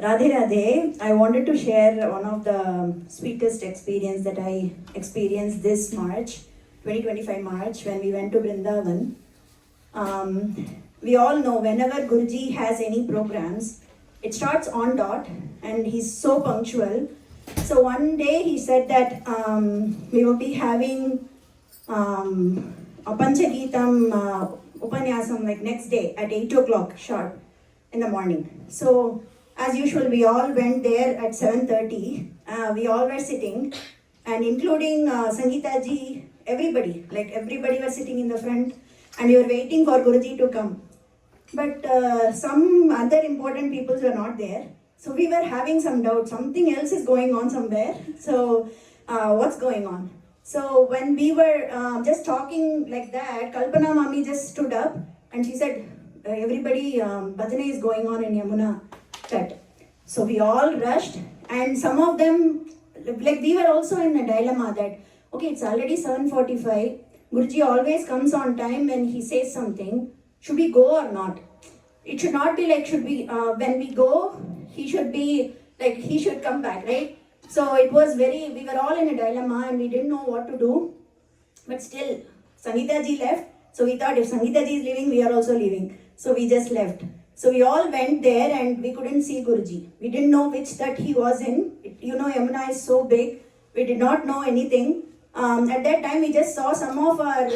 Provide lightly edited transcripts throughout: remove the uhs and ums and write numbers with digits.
Radhe Radhe, I wanted to share one of the sweetest experience that I experienced this March, 2025 March, when we went to Vrindavan. We all know whenever Guruji has any programs, it starts on dot and he's so punctual. So one day he said that we will be having a Panchageetam Upanyasam like next day at 8 o'clock sharp in the morning. So as usual, we all went there at 7:30. We all were sitting, and including Sangeeta ji, everybody was sitting in the front, and we were waiting for Guruji to come. But some other important people were not there, so we were having some doubt. Something else is going on somewhere. So what's going on? So when we were just talking like that, Kalpana Mami just stood up and she said, "Everybody, bhajane is going on in Yamuna." So we all rushed, and some of them, like we were also in a dilemma that, okay, it's already 7:45. Guruji always comes on time when he says something. Should we go or not? It should not be like, should we, when we go, he should be, like, he should come back, right? So it was we were all in a dilemma and we didn't know what to do. But still, Sangeeta ji left. So we thought if Sangeeta ji is leaving, we are also leaving. So we just left. So we all went there and we couldn't see Guruji. We didn't know which that he was in. You know, Yamuna is so big. We did not know anything. At that time, we just saw some of our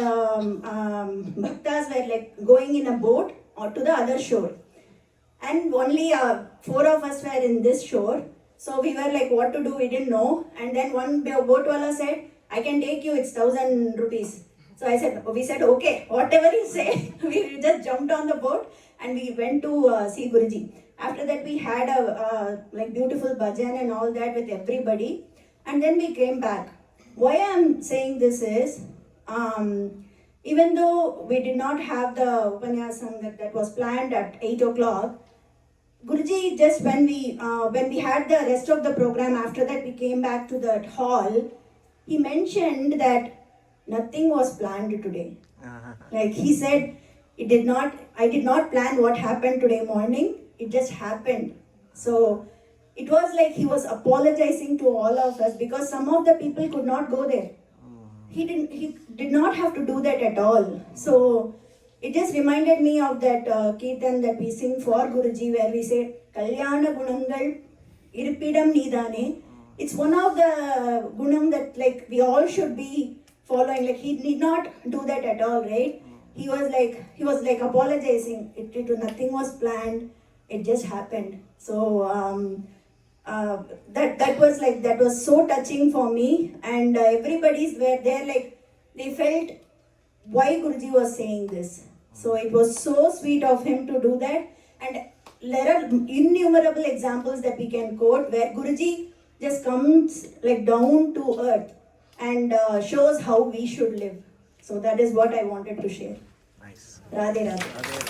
bhaktas were like going in a boat or to the other shore. And only 4 of us were in this shore. So we were like, what to do? We didn't know. And then one boat wala said, I can take you, it's 1,000 rupees. So we said, okay, whatever you say. We just jumped on the boat and we went to see Guruji. After that, we had a like beautiful bhajan and all that with everybody. And then we came back. Why I'm saying this is, even though we did not have the Upanyasam that was planned at 8 o'clock, Guruji, just when we had the rest of the program, after that we came back to that hall, he mentioned that nothing was planned today. Like he said, I did not plan what happened today morning, it just happened. So it was like he was apologizing to all of us because some of the people could not go there. He did not have to do that at all. So it just reminded me of that Kirtan that we sing for Guruji where we say, Kalyana Gunangal Irpidam Nidane. It's one of the gunam that like we all should be following. Like he did not do that at all, right? He was like apologizing. Nothing was planned. It just happened. So that was so touching for me. And everybody's were there like they felt why Guruji was saying this. So it was so sweet of him to do that. And there are innumerable examples that we can quote where Guruji just comes like down to earth and shows how we should live. So that is what I wanted to share. Nice. Radhe Radhe.